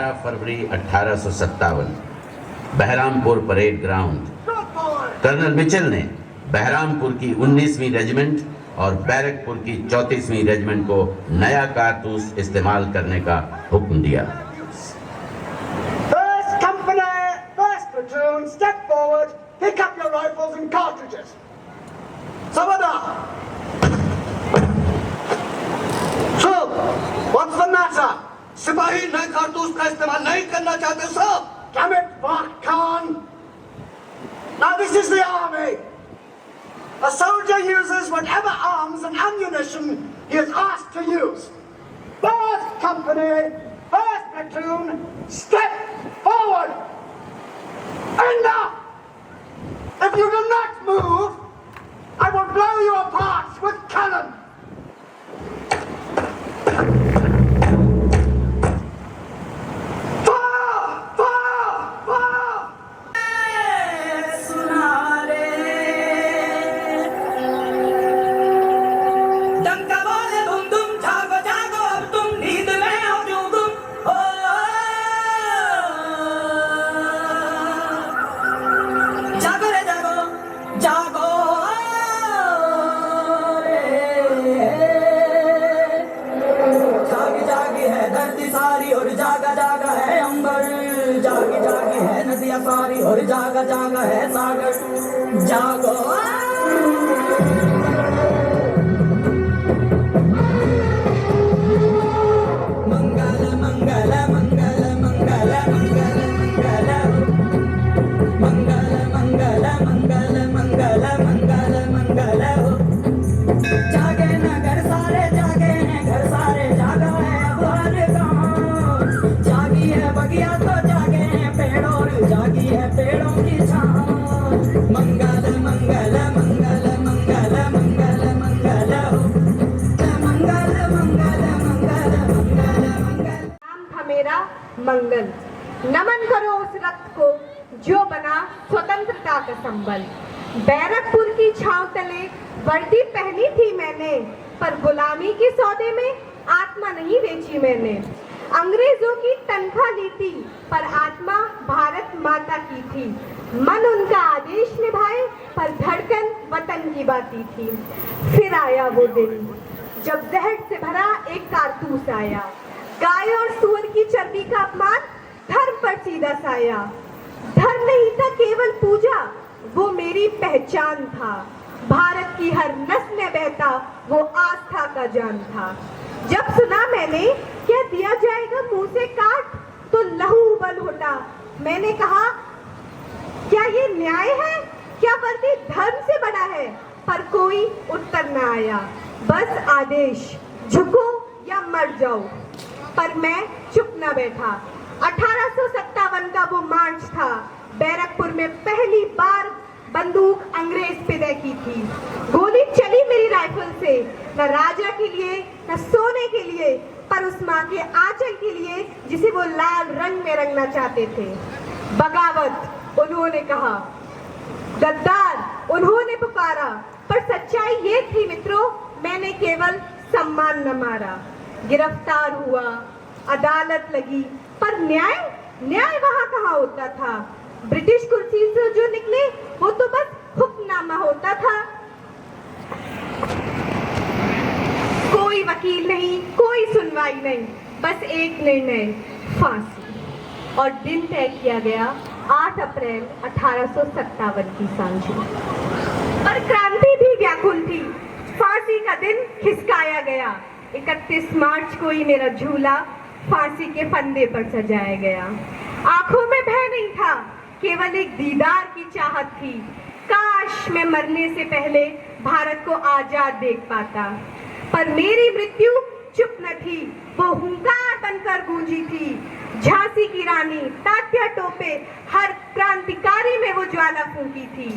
12 फरवरी 1857 Berhampore parade ground. Colonel Mitchell ने बहरामपुर की 19वीं रेजिमेंट और बैरकपुर की 34वीं रेजिमेंट को नया कारतूस इस्तेमाल करने का हुक्म दिया। First company, first platoon, step forward, pick up your rifles and cartridges. Sabada! So, what's the matter? सिपाही नए कारतूस का इस्तेमाल नहीं करना चाहते साहब। Damn it, Bach Khan! Now this is the army. A soldier uses whatever arms and ammunition he is asked to use. First company, first platoon, step forward! And now, if you do not move, I will blow you apart with cannon. सारी और जागा जागा है सागर जागो मंगल मंगल मंगल मंगल मंगल मंगल मंगल मंगल मंगल मंगल मंगल मंगल जागे न घर सारे जागे हैं घर सारे जागा है अब हर गाँव जागी है बगिया तो जागे हैं पेड़ों जागी है पेड़ों की छाँव मंगल मंगल मंगल मंगल मंगल मंगल मंगल मंगल मंगल मंगल मंगल। नाम था मेरा मंगल। नमन करो उस रक्त को जो बना स्वतंत्रता का संबल। बैरकपुर की छांव तले वर्दी पहनी थी मैंने, पर गुलामी के सौदे में आत्मा नहीं बेची मैंने। अंग्रेजों की तनख्वाह ली थी, पर आत्मा भारत माता की थी। मन उनका आदेश निभाए, पर धड़कन वतन की बाती थी। फिर आया वो दिन जब जहर से भरा एक कारतूस आया। गाय और सूअर की चर्बी का अपमान धर्म पर सीधा साया। धर्म नहीं था केवल पूजा, वो मेरी पहचान था। भारत की हर नस में बहता वो आस्था का जान था। जब सुना मैंने क्या दिया जाएगा मुंह से काट, तो लहू उबल उठा। मैंने कहा क्या ये न्याय है, क्या वर्दी धर्म से बड़ा है? पर कोई उत्तर न आया, बस आदेश झुको या मर जाओ। पर मैं चुप न बैठा। 1857 का वो मार्च था। बैरकपुर में पहली बार बंदूक अंग्रेज पे की थी। गोली चली मेरी राइफल से, न राजा के लिए न सोने के लिए, पर उस माँ के आंचल के लिए जिसे वो लाल रंग में रंगना चाहते थे। बगावत उन्होंने कहा, गद्दार उन्होंने पुकारा, पर सच्चाई ये थी मित्रों, मैंने केवल सम्मान न मारा। गिरफ्तार हुआ, अदालत लगी, पर न्याय न्याय वहां कहाँ होता था। ब्रिटिश कुर्सी से जो निकले वो तो बस हुक्मनामा होता था। कोई वकील नहीं, कोई सुनवाई नहीं, बस एक निर्णय, फांसी। और दिन तय किया गया 8 अप्रैल 1857 की सांझ। पर क्रांति भी व्याकुल थी। फांसी का दिन खिसकाया गया। 31 मार्च को ही मेरा झूला फांसी के फंदे पर सजाया गया। आंखों में भय नहीं था, केवल एक दीदार की चाहत थी। काश मैं मरने से पहले भारत को आजाद देख पाता। पर मेरी मृत्यु चुप न थी, वो हुंकार बनकर गूंजी थी। झांसी की रानी, तात्या टोपे, हर क्रांतिकारी में वो ज्वाला फूंकी थी।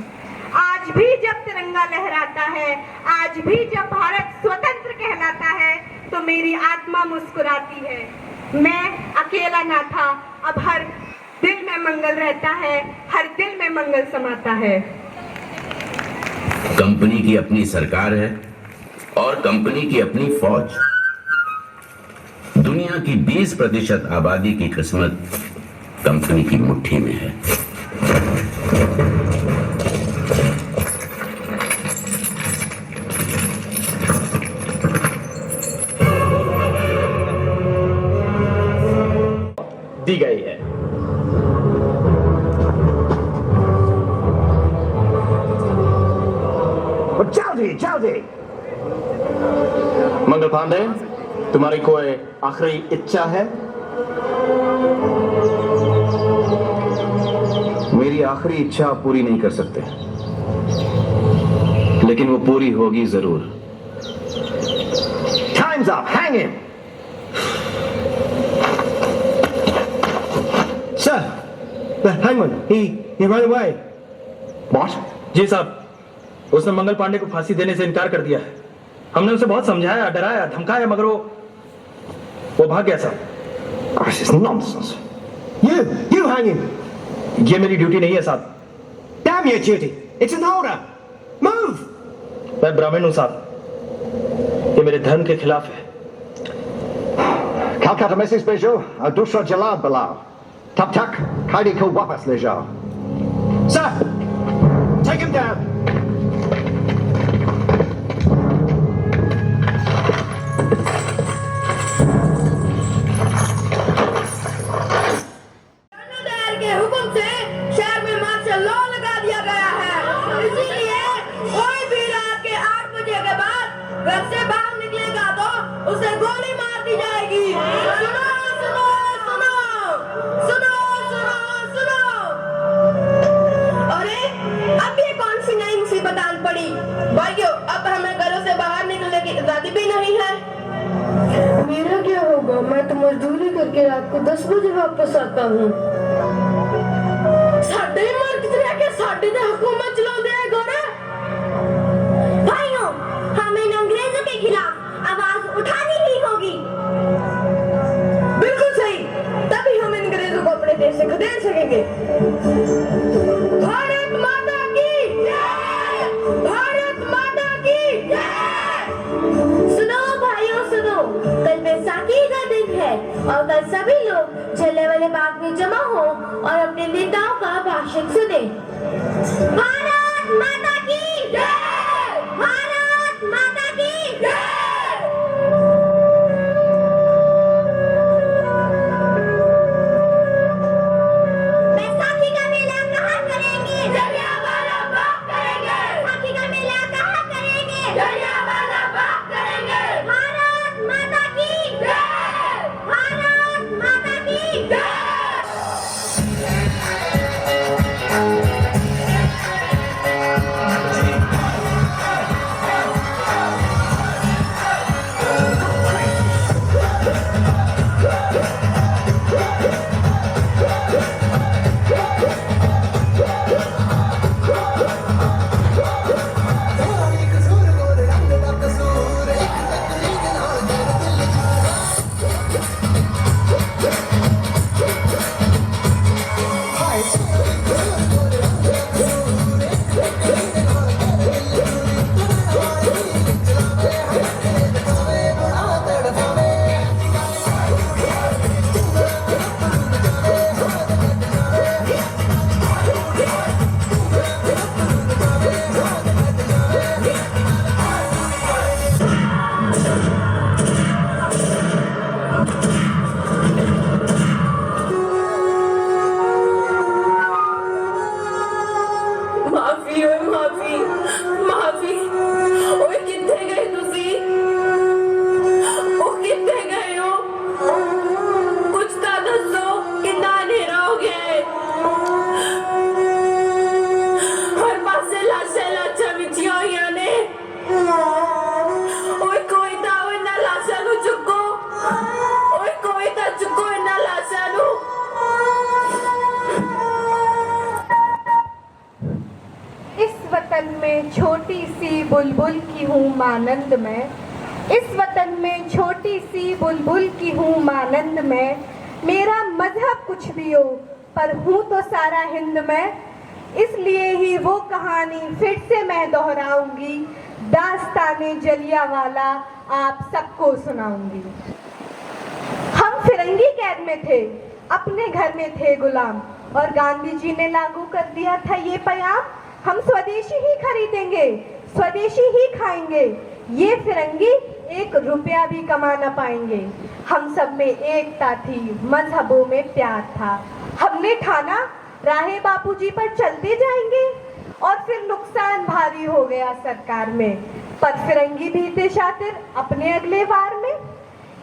आज भी जब तिरंगा लहराता है, आज भी जब भारत स्वतंत्र कहलाता है, तो मेरी आत्मा मुस्कुराती है। मैं अकेला ना था, अब हर दिल में मंगल रहता है, हर दिल में मंगल समाता है। कंपनी की अपनी सरकार है और कंपनी की अपनी फौज। दुनिया की 20% आबादी की किस्मत कंपनी की मुट्ठी में है। दी गई है। जल्दी जल्दी। मंगल पांडे, तुम्हारी कोई आखिरी इच्छा है? मेरी आखिरी इच्छा आप पूरी नहीं कर सकते, लेकिन वो पूरी होगी जरूर। Time's up. Hang him. Sir, the hangman, he ran away. What? जी साहब, उसने मंगल पांडे को फांसी देने से इनकार कर दिया है। हमने उसे बहुत समझाया, डराया, धमकाया, मगर वो भाग गया साहब। Oh, this is nonsense. You hang him. ये मेरी ड्यूटी नहीं है साहब। Damn your duty. It's an order. Move. मैं ब्राह्मण हूँ साहब, ये मेरे धर्म के खिलाफ है। Calcutta Mrs. Bijou और दूसरा जलाद बुलाओ। तब तक कैदी को वापस ले जाओ। Sir, take him down. सरदार के हुक्म से शहर में मार्शल लॉ लगा दिया गया है। इसीलिए कोई भी रात के 8 बजे के बाद घर से बाहर निकलेगा तो उसे गोली मार दी जाएगी। सुनो सुनो सुनो सुनो सुनो सुनो। अरे अब ये कौन सी नई मुसीबत आन पड़ी? भाइयों, अब हमें घरों से बाहर निकलने की आजादी भी नहीं है। मेरा क्या होगा? मैं तो मजदूरी करके रात को 10 बजे वापस आता हूँ। साडे मर्द रह के साडे ते हुकूमत चलाते हैं गोरे। भाइयों, हमें इन अंग्रेजों के खिलाफ आवाज उठानी ही होगी। बिल्कुल सही, तभी हम इन अंग्रेजों को अपने देश से खदेड़ सकेंगे। भारत माता की जय! भारत माता की जय! सुनो भाइयों सुनो, कल बैसाखी का दिन है और कल सभी लोग जलियांवाला बाग में जमा हो और अपने नेताओं का भाषण सुने। भारत माता की जय! भारत माता की जय! बैसाखी का मेला कहाँ करेंगे? जलियांवाला बाग करेंगे। बैसाखी का मेला कहाँ करेंगे? जलियांवाला बाग करेंगे। भारत माता की जय! भारत माता की जय! माफी ओए माफी माफी। ओए किथे गए तुसी? ओ किथे गए हो? कुछ तो दसो, कितना अंधेरा हो गया है। हर पासे लाशा बिछिया हुई ने। ओए कोई तो इन्ना लाशा नू चुको। ओए कोई तो चुको इन्ना लाशा नू। इस वतन में छोटी सी बुलबुल की हूँ मानंद में। इस वतन में छोटी सी बुलबुल की हूँ मानंद में। मेरा मजहब कुछ भी हो पर हूँ तो सारा हिंद में। इसलिए ही वो कहानी फिर से मैं दोहराऊंगी, दास्ताने जलियांवाला आप सबको सुनाऊंगी। फिरंगी कैद में थे, अपने घर में थे गुलाम, और गांधी जी ने लागू कर दिया था ये पैगाम, हम स्वदेशी ही खरीदेंगे, स्वदेशी ही खाएंगे, ये फिरंगी 1 रुपया भी कमा ना पाएंगे। हम सब में एकता थी, मजहबों में प्यार था, हमने ठाना राहे बापूजी पर चलते जाएंगे, और फिर नुकसान भारी हो गया सरकार में, पर फिरंगी भी थे शातिर अपने अगले वार में।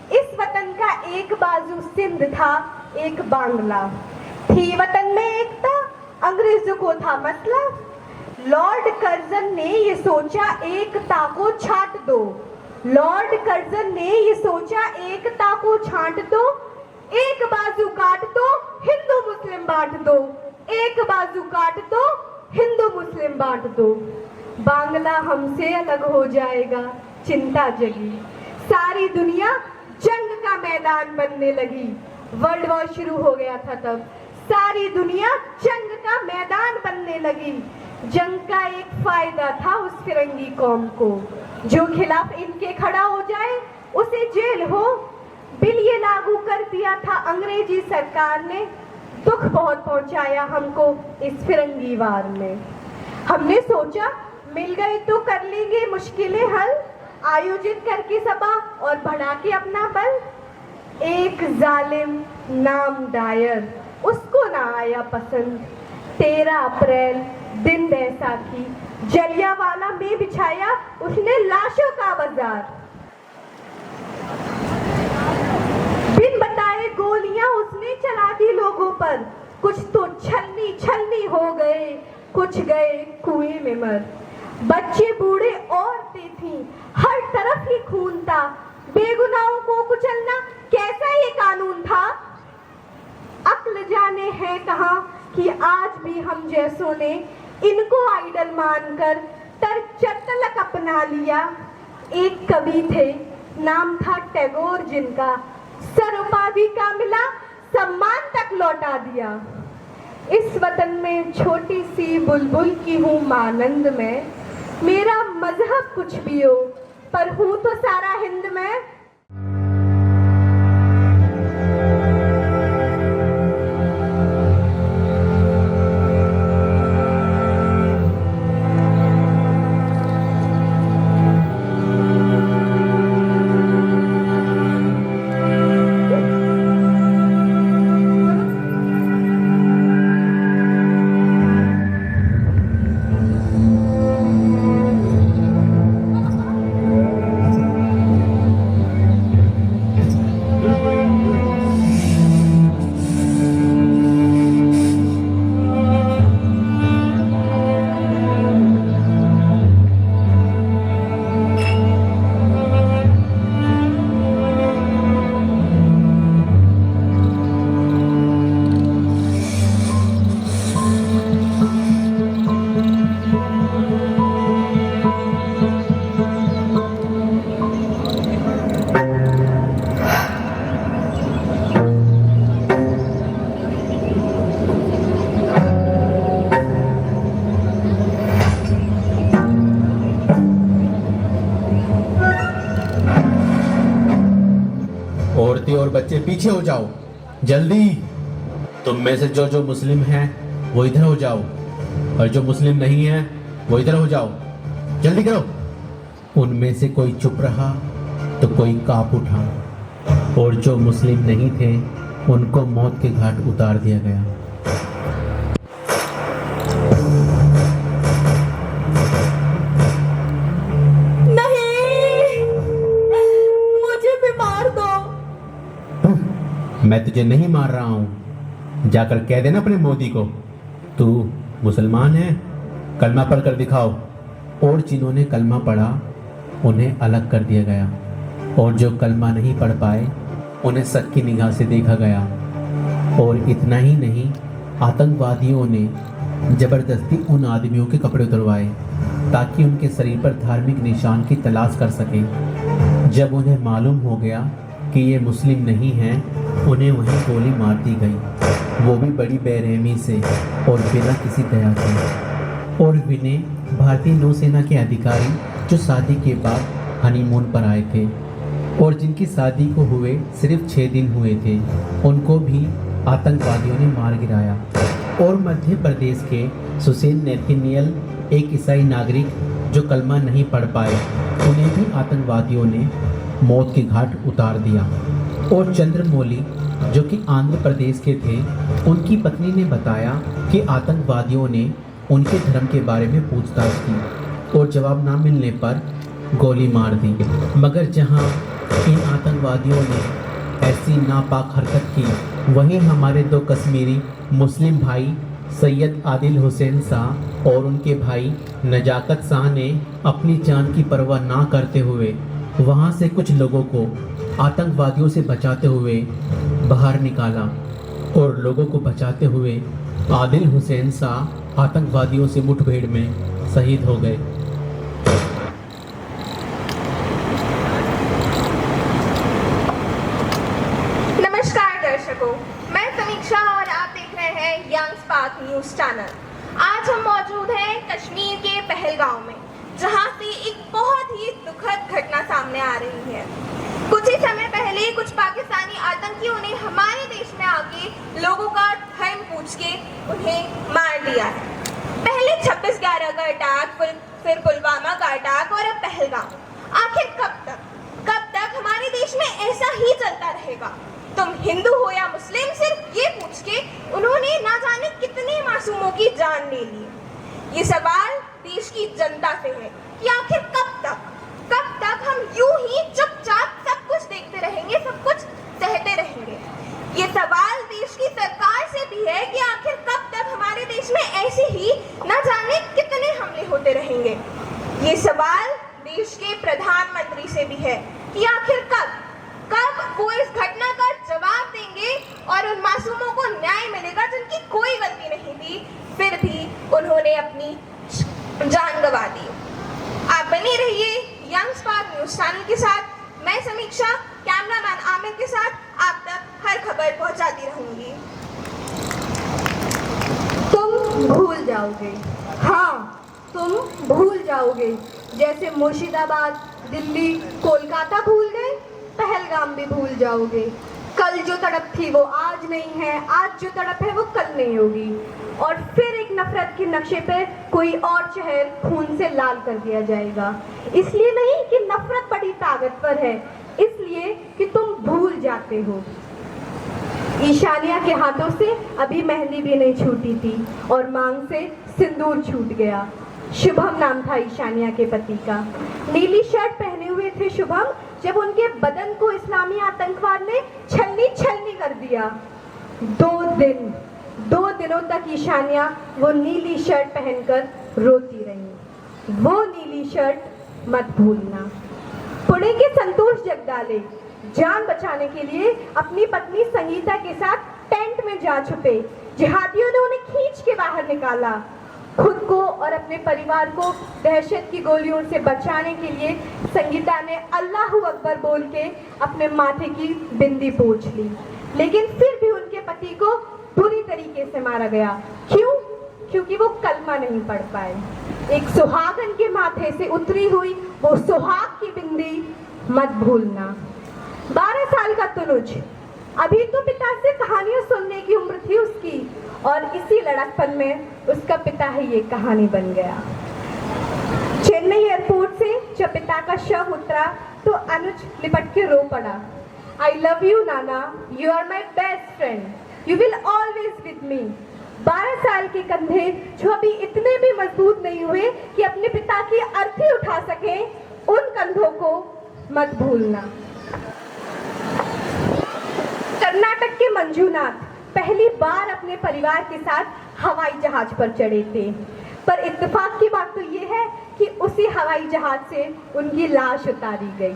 इस वतन का एक बाजू सिंध था, एक बांग्ला थी, वतन में एकता, अंग्रेजों को था मसला। लॉर्ड कर्जन ने ये सोचा एकता को छांट दो, लॉर्ड कर्जन ने ये सोचा एकता को छांट दो, एक बाजू काट दो हिंदू मुस्लिम बांट दो, एक बाजू काट दो हिंदू मुस्लिम बांट दो। बांग्ला हमसे अलग हो जाएगा, चिंता जगी, सारी दुनिया जंग का मैदान बनने लगी। वर्ल्ड वॉर शुरू हो गया था तब, सारी दुनिया जंग का मैदान बनने लगी। जंग का एक फायदा था उस फिरंगी कौम को, जो खिलाफ इनके खड़ा हो जाए उसे जेल हो। बिल ये लागू कर दिया था अंग्रेजी सरकार ने, दुख बहुत पहुंचाया हमको इस फिरंगी वार में। हमने सोचा मिल गए तो कर लेंगे मुश्किलें हल, आयोजित करके सभा और बढ़ा के अपना बल। एक जालिम नाम डायर, उसको ना आया पसंद, 13 अप्रैल दिन बैसाखी, जलियांवाला में बिछाया उसने लाशों का बाजार। बिन बताए गोलियां उसने चला दी लोगों पर, कुछ तो छलनी छलनी हो गए, कुछ गए कुएं में मर। बच्चे बूढ़े औरतें थीं, हर तरफ ही खून था, बेगुनाहों को कुचलना कैसा ये कानून था। अक्ल जाने है कहाँ कि आज भी हम जैसों ने इनको आइडल मानकर तलक अपना लिया। एक कवि थे, नाम था टैगोर, जिनका सर उपाधि का मिला, सम्मान तक लौटा दिया। इस वतन में छोटी सी बुलबुल की हूँ मानंद में, मेरा मजहब कुछ भी हो पर हूँ तो सारा हिंद में। औरतें और बच्चे पीछे हो जाओ, जल्दी। तुम में से जो मुस्लिम हैं वो इधर हो जाओ, और जो मुस्लिम नहीं है वो इधर हो जाओ, जल्दी करो। उनमें से कोई चुप रहा तो कोई कांप उठा, और जो मुस्लिम नहीं थे उनको मौत के घाट उतार दिया गया। मैं तुझे नहीं मार रहा हूं, जाकर कह देना अपने मोदी को तू मुसलमान है, कलमा पढ़ कर दिखाओ। और जिन्होंने कलमा पढ़ा उन्हें अलग कर दिया गया, और जो कलमा नहीं पढ़ पाए उन्हें शक की निगाह से देखा गया। और इतना ही नहीं, आतंकवादियों ने जबरदस्ती उन आदमियों के कपड़े उतरवाए ताकि उनके शरीर पर धार्मिक निशान की तलाश कर सके। जब उन्हें मालूम हो गया कि ये मुस्लिम नहीं हैं, उन्हें वहीं गोली मार दी गई, वो भी बड़ी बेरहमी से और बिना किसी दया के। और विनय भारतीय नौसेना के अधिकारी जो शादी के बाद हनीमून पर आए थे, और जिनकी शादी को हुए सिर्फ 6 दिन हुए थे उनको भी आतंकवादियों ने मार गिराया। और मध्य प्रदेश के सुसेन नेथिनियल, एक ईसाई नागरिक जो कलमा नहीं पढ़ पाए, उन्हें भी आतंकवादियों ने मौत के घाट उतार दिया। और चंद्रमौली जो कि आंध्र प्रदेश के थे, उनकी पत्नी ने बताया कि आतंकवादियों ने उनके धर्म के बारे में पूछताछ की और जवाब ना मिलने पर गोली मार दी। मगर जहां इन आतंकवादियों ने ऐसी नापाक हरकत की, वहीं हमारे 2 कश्मीरी मुस्लिम भाई सैयद आदिल हुसैन शाह और उनके भाई नजाकत शाह ने अपनी जान की परवाह ना करते हुए वहां से कुछ लोगों को आतंकवादियों से बचाते हुए बाहर निकाला। और लोगों को बचाते हुए आदिल हुसैन शाह आतंकवादियों से मुठभेड़ में शहीद हो गए। नमस्कार दर्शकों, मैं समीक्षा और आप देख रहे हैं यंग स्पार्क न्यूज चैनल। आज हम मौजूद हैं कश्मीर के पहलगांव में, जहां से एक बहुत ही दुखद घटना सामने आ रही है। कुछ ही समय पहले कुछ पाकिस्तानी आतंकियों ने हमारे देश में आके लोगों का धर्म पूछ के उन्हें मार दिया है। पहले 26/11 का अटैक, फिर पुलवामा का अटैक और अब पहलगाम। आखिर कब तक हमारे देश में ऐसा ही चलता रहेगा? तुम हिंदू हो या मुस्लिम, सिर्फ ये पूछ के उन्होंने ना जाने कितने मासूमों की जान ले ली। ये सवाल देश की जनता से है कि आखिर कब तक हम यूं ही चुपचाप सब कुछ देखते रहेंगे, सब कुछ सहते रहेंगे। ये सवाल देश की सरकार से भी है कि आखिर कब तक हमारे देश में ऐसे ही न जाने कितने हमले होते रहेंगे। ये सवाल देश के प्रधानमंत्री से भी है कि आखिर कब वो इस घटना का जवाब देंगे और उन मासूमों को न्याय मिलेगा जिनकी कोई गलती नहीं थी, फिर भी उन्होंने अपनी जान गंवा दी। आप बने रहिए यंग स्पार्क न्यूज चैनल के साथ। मैं समीक्षा कैमरामैन आमिर के साथ आप तक हर खबर पहुंचाती रहूंगी। तुम भूल जाओगे, हाँ तुम भूल जाओगे, जैसे मुर्शिदाबाद, दिल्ली, कोलकाता भूल गए, पहलगाम भी भूल जाओगे। कल जो तड़प थी वो आज नहीं है, आज जो तड़प है वो कल नहीं होगी। और फिर एक नफरत के नक्शे पर कोई और शहर खून से लाल कर दिया जाएगा। इसलिए नहीं कि नफरत बड़ी ताकतवर है, इसलिए कि तुम भूल जाते हो। ईशानिया के हाथों से अभी मेहंदी भी नहीं छूटी थी और मांग से सिंदूर छूट गया। शुभम नाम था ईशानिया के पति का। नीली शर्ट पहने हुए थे शुभम जब उनके बदन को इस्लामी आतंकवाद ने छलनी कर दिया। 2 दिनों तक ईशानिया वो नीली शर्ट पहनकर रोती रही। वो नीली शर्ट मत भूलना। पुणे के संतोष जगदाले जान बचाने के लिए अपनी पत्नी संगीता के साथ टेंट में जा छुपे। जिहादियों ने उन्हें खींच के बाहर निकाला। खुद को और अपने परिवार को दहशत की गोलियों से बचाने के लिए संगीता ने अल्लाहू अकबर बोल के अपने माथे की बिंदी पोंछ ली, लेकिन फिर भी उनके पति को बुरी तरीके से मारा गया। क्यों? क्योंकि वो कलमा नहीं पढ़ पाए। एक सुहागन के माथे से उतरी हुई वो सुहाग की बिंदी मत भूलना। 12 साल का तनुज, अभी तो पिता से कहानियां सुनने की उम्र थी उसकी, और इसी लड़कपन में उसका पिता ही ये कहानी बन गया। चेन्नई एयरपोर्ट से जब पिता का शव उतरा तो अनुज लिपट के रो पड़ा। आई लव यू नाना, you are my best friend, you will always with me. 12 साल के कंधे जो अभी इतने भी मजबूत नहीं हुए कि अपने पिता की अर्थी उठा सके, उन कंधों को मत भूलना। कर्नाटक के मंजूनाथ पहली बार अपने परिवार के साथ हवाई जहाज पर चढ़े थे, पर इत्तेफाक की बात तो ये है कि उसी हवाई जहाज से उनकी लाश उतारी गई।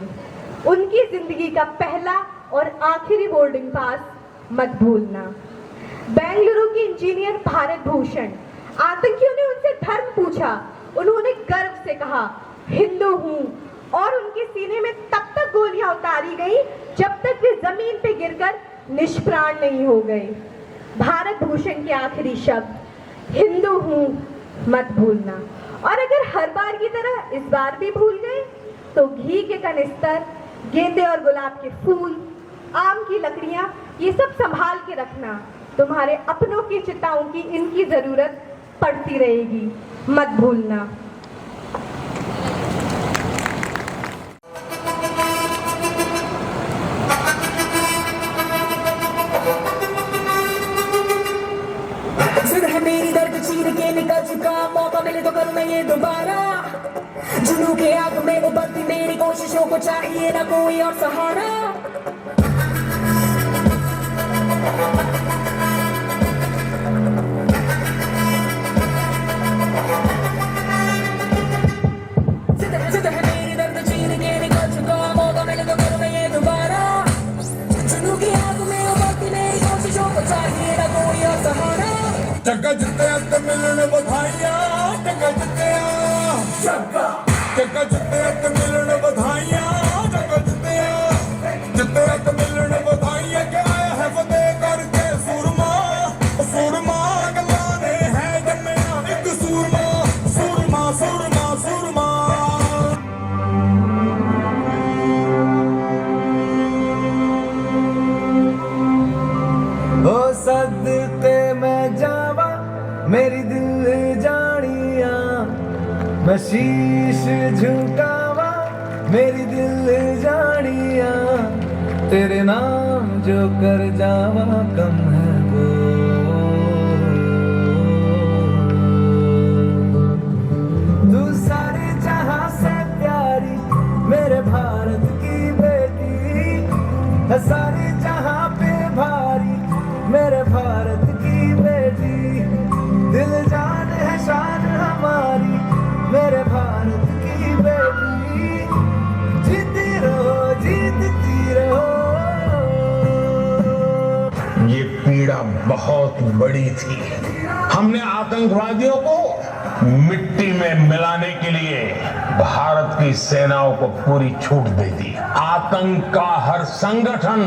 उनकी जिंदगी का पहला और आखिरी बोर्डिंग पास मत भूलना। बेंगलुरु के इंजीनियर भारत भूषण, आतंकियों ने उनसे धर्म पूछा, उन्होंने गर्व से कहा हिंदू हूँ, और उनके सीने में तब तक गोलियां उतारी गई जब तक वे जमीन पे गिरकर निष्प्राण नहीं हो गए। भारत भूषण के आखिरी शब्द हिंदू हूँ मत भूलना। और अगर हर बार की तरह इस बार भी भूल गए तो घी के कनिस्तर गेंदे और गुलाब के फूल, आम की लकड़ियां, ये सब संभाल के रखना। तुम्हारे अपनों की चिताओं की इनकी जरूरत पड़ती रहेगी, मत भूलना। जिद है मेरी दर्द चीर के निकल चुका, मौका मिले तो करूं मैं ये दोबारा। जुनून के आग में उबलती मेरी कोशिशों को चाहिए ना कोई और सहारा। जिद है मेरी दर्द चीर के निकल चुका, मौका मिले तो करूं मैं ये दोबारा। जुनून की आग में उबलती मेरी कोशिशों को चाहिए ना कोई और सहारा। चक्का जितने ते मिलने बधाइयां, चक्का जितने ते मिलने बधाइयां, चक्का जितने ते मिलने बधाइयां। क्या है फतेह करके सूरमा, सूरमा गलाने है जम्मिया एक सूरमा, सूरमा सूरमा सूरमा। ओ सदके मैं जावा मेरी दिल जानिया, मैं शीश झुकावा मेरी दिल जानिया। तेरे नाम जो कर जावा कम है वो। तू सारे जहां से प्यारी मेरे भारत की बेटी है, सारे जहां पे भारी मेरे भारत की बेटी। दिल जान है शान हमारी मेरे भारत की बेटी। जीती रहो जीतती रहो। ये पीड़ा बहुत बड़ी थी। हमने आतंकवादियों को मिट्टी में मिलाने के लिए भारत की सेनाओं को पूरी छूट दे दी। आतंक का हर संगठन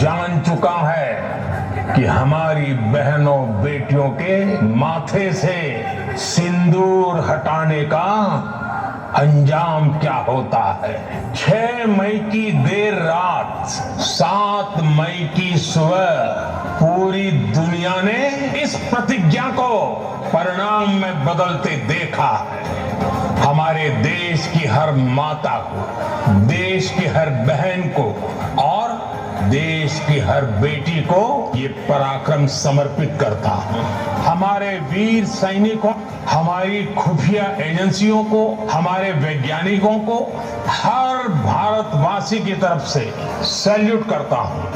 जान चुका है कि हमारी बहनों बेटियों के माथे से सिंदूर हटाने का अंजाम क्या होता है। 6 मई की देर रात, 7 मई की सुबह पूरी दुनिया ने इस प्रतिज्ञा को परिणाम में बदलते देखा है। हमारे देश की हर माता को, देश की हर बहन को और देश की हर बेटी को ये पराक्रम समर्पित करता हूं। हमारे वीर सैनिकों, हमारी खुफिया एजेंसियों को, हमारे वैज्ञानिकों को, हर भारतवासी की तरफ से सैल्यूट करता हूं।